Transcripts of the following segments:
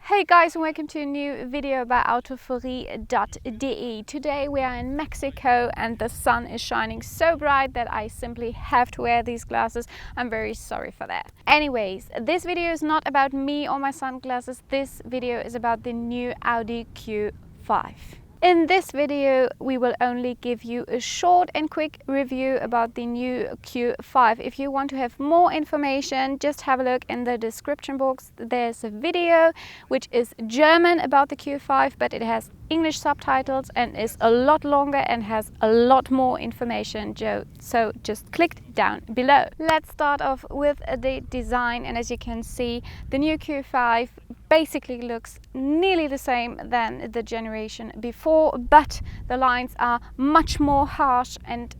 Hey guys, and welcome to a new video about Autophorie.de. Today we are in Mexico and the sun is shining so bright that I simply have to wear these glasses. I'm very sorry for that. Anyways, this video is not about me or my sunglasses. This video is about the new Audi Q5. In this video, we will only give you a short and quick review about the new Q5. If you want to have more information, just have a look in the description box. There's a video which is German about the Q5, but it has English subtitles and is a lot longer and has a lot more information. So just click down below. Let's start off with the design, and as you can see, the new Q5 basically looks nearly the same than the generation before, but the lines are much more harsh, and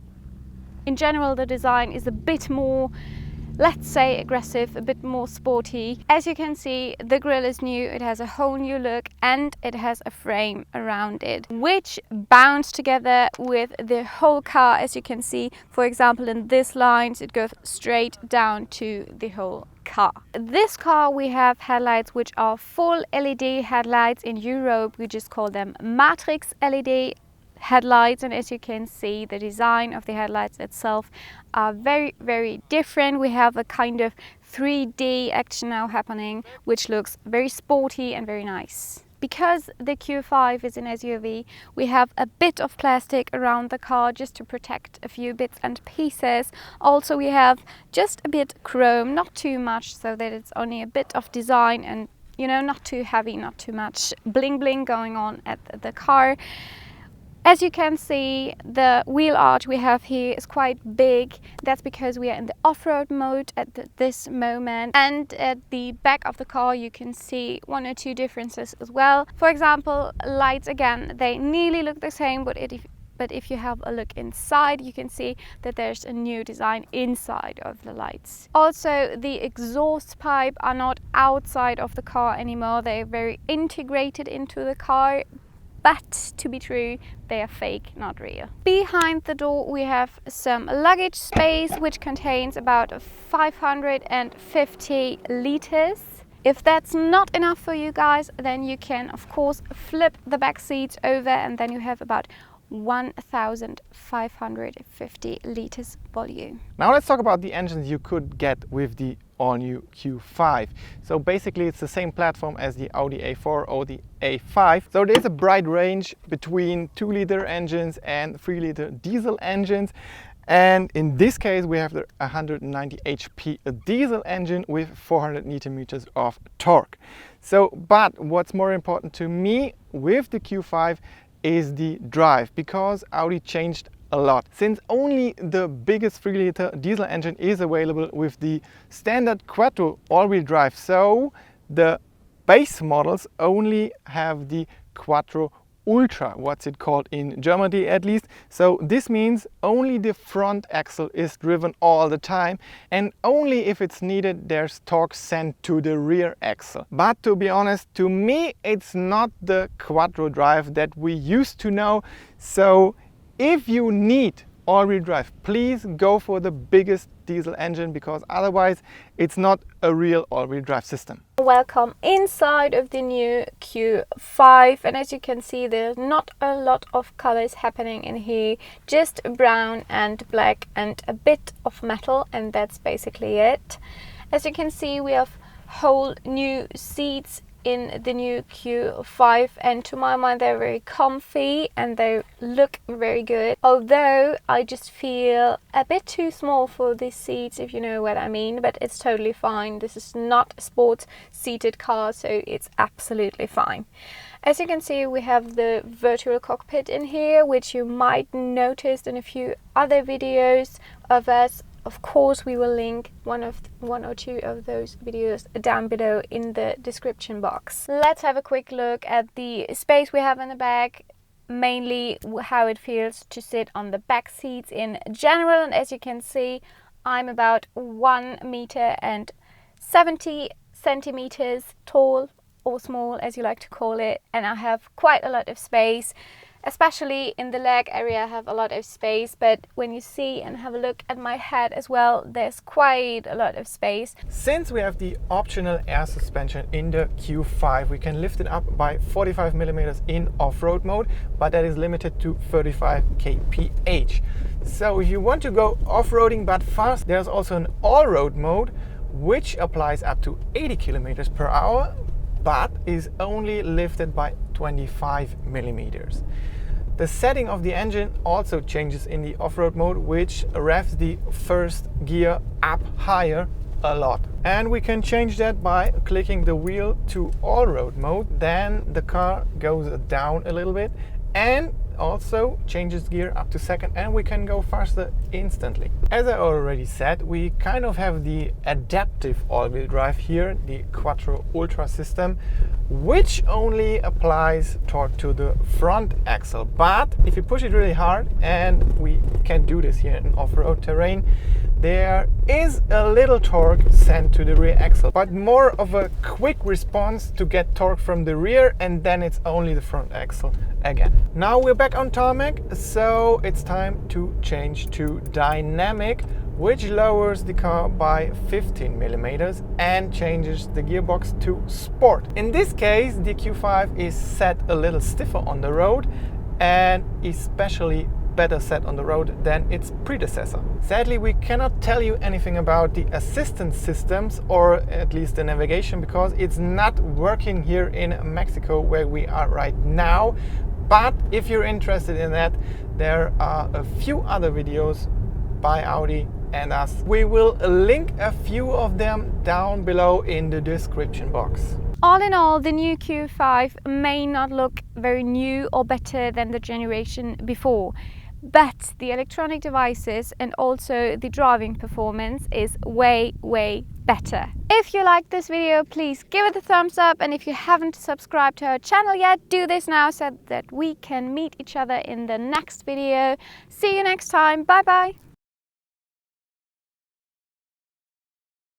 in general the design is a bit more, let's say, aggressive, a bit more sporty. As you can see, the grille is new, it has a whole new look, and it has a frame around it which bounds together with the whole car. As you can see, for example, in this lines it goes straight down to the whole car. This car, we have headlights which are full LED headlights. In Europe we just call them matrix LED headlights, and as you can see, the design of the headlights itself are very different. We have a kind of 3D action now happening, which looks very sporty and very nice. Because the Q5 is an SUV, we have a bit of plastic around the car just to protect a few bits and pieces. Also, we have just a bit chrome, not too much, so that it's only a bit of design and, you know, not too heavy, not too much bling bling going on at the car. As you can see, the wheel arch we have here is quite big. That's because we are in the off-road mode at this moment. And at the back of the car you can see one or two differences as well. For example, lights, again, they nearly look the same, but if you have a look inside, you can see that there's a new design inside of the lights. Also, the exhaust pipe are not outside of the car anymore. They're very integrated into the car. But to be true, they are fake, not real. Behind the door we have some luggage space which contains about 550 liters. If that's not enough for you guys, then you can of course flip the back seats over, and then you have about 1,550 liters volume. Now let's talk about the engines you could get with the all-new Q5. So basically it's the same platform as the Audi A4 or the A5. So there's a bright range between 2-liter engines and 3-liter diesel engines. And in this case we have the 190 HP diesel engine with 400 Nm of torque. So, but what's more important to me with the Q5 is the drive, because Audi changed a lot. Since only the biggest 3-liter diesel engine is available with the standard quattro all-wheel drive, so the base models only have the quattro ultra, what's it called in Germany at least. So this means only the front axle is driven all the time, and only if it's needed there's torque sent to the rear axle. But to be honest, to me it's not the quattro drive that we used to know. So if you need all-wheel drive, please go for the biggest diesel engine, because otherwise it's not a real all-wheel drive system. Welcome inside of the new Q5, and as you can see, there's not a lot of colors happening in here, just brown and black and a bit of metal, and that's basically it. As you can see, we have whole new seats in the new Q5, and to my mind they're very comfy and they look very good, although I just feel a bit too small for these seats, if you know what I mean, but it's totally fine. This is not a sports seated car, so it's absolutely fine. As you can see, we have the virtual cockpit in here, which you might notice in a few other videos of us. Of course, we will link one or two of those videos down below in the description box. Let's have a quick look at the space we have in the back, mainly how it feels to sit on the back seats in general. And as you can see, I'm about 1 meter and 70 centimeters tall, or small as you like to call it, and I have quite a lot of space. Especially in the leg area I have a lot of space, but when you see and have a look at my head as well, there's quite a lot of space. Since we have the optional air suspension in the Q5, we can lift it up by 45 millimeters in off-road mode, but that is limited to 35 kph. So if you want to go off-roading but fast, there's also an all-road mode which applies up to 80 kilometers per hour, but is only lifted by 25 millimeters. The setting of the engine also changes in the off-road mode, which revs the first gear up higher a lot. And we can change that by clicking the wheel to all-road mode. Then the car goes down a little bit and also changes gear up to second, and we can go faster instantly. As I already said, we kind of have the adaptive all-wheel drive here, the Quattro Ultra system, which only applies torque to the front axle. But if you push it really hard, and we can do this here in off-road terrain, there is a little torque sent to the rear axle, but more of a quick response to get torque from the rear, and then it's only the front axle again. Now we're back on tarmac, so it's time to change to dynamic, which lowers the car by 15 millimeters and changes the gearbox to sport. In this case, the Q5 is set a little stiffer on the road, and especially better set on the road than its predecessor. Sadly, we cannot tell you anything about the assistance systems, or at least the navigation, because it's not working here in Mexico where we are right now. But if you're interested in that, there are a few other videos by Audi and us. We will link a few of them down below in the description box. All in all, the new Q5 may not look very new or better than the generation before, but the electronic devices and also the driving performance is way better. If you like this video, please give it a thumbs up, and if you haven't subscribed to our channel yet, do this now so that we can meet each other in the next video. See you next time. Bye bye.